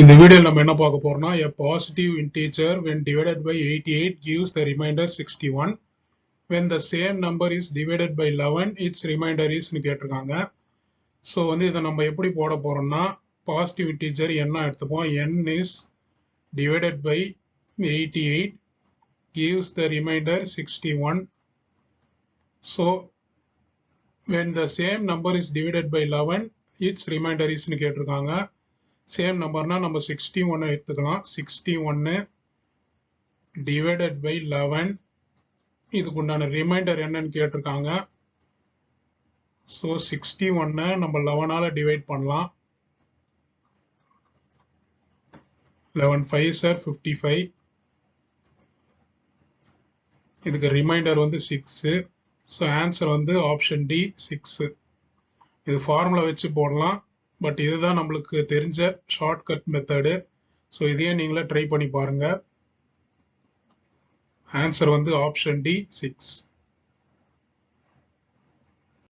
இந்த வீடியோல நம்ம என்ன பார்க்க போறோம்னா a positive integer when divided by 88 gives the remainder 61 when the same number is divided by 11 its remainder is னு கேட்டிருக்காங்க. ஸோ இதை நம்ம எப்படி போட போறோம்னா பாசிட்டிவ் இன்டீஜர் என்ன எடுத்துப்போம். n is divided by 88 gives the remainder 61. So when the same number is divided by 11 its remainder is னு கேட்டிருக்காங்க. சேம் நம்பர்னா நம்ம 61 எடுத்துக்கலாம். 61 டிவைடட் பை 11 இதுக்கு உண்டான ரிமைண்டர் என்னன்னு கேட்டிருக்காங்க. ஸோ 61 நம்ம 11ஆல டிவைட் பண்ணலாம். 11 5s are 55. இதுக்கு remainder 6. So answer option D 6. இது ஃபார்முலா வச்சு போடலாம். பட் இதுதான் நம்மளுக்கு தெரிஞ்ச ஷார்ட்கட் மெத்தடு. ஸோ இதையே நீங்களே ட்ரை பண்ணி பாருங்க. Answer option D 6.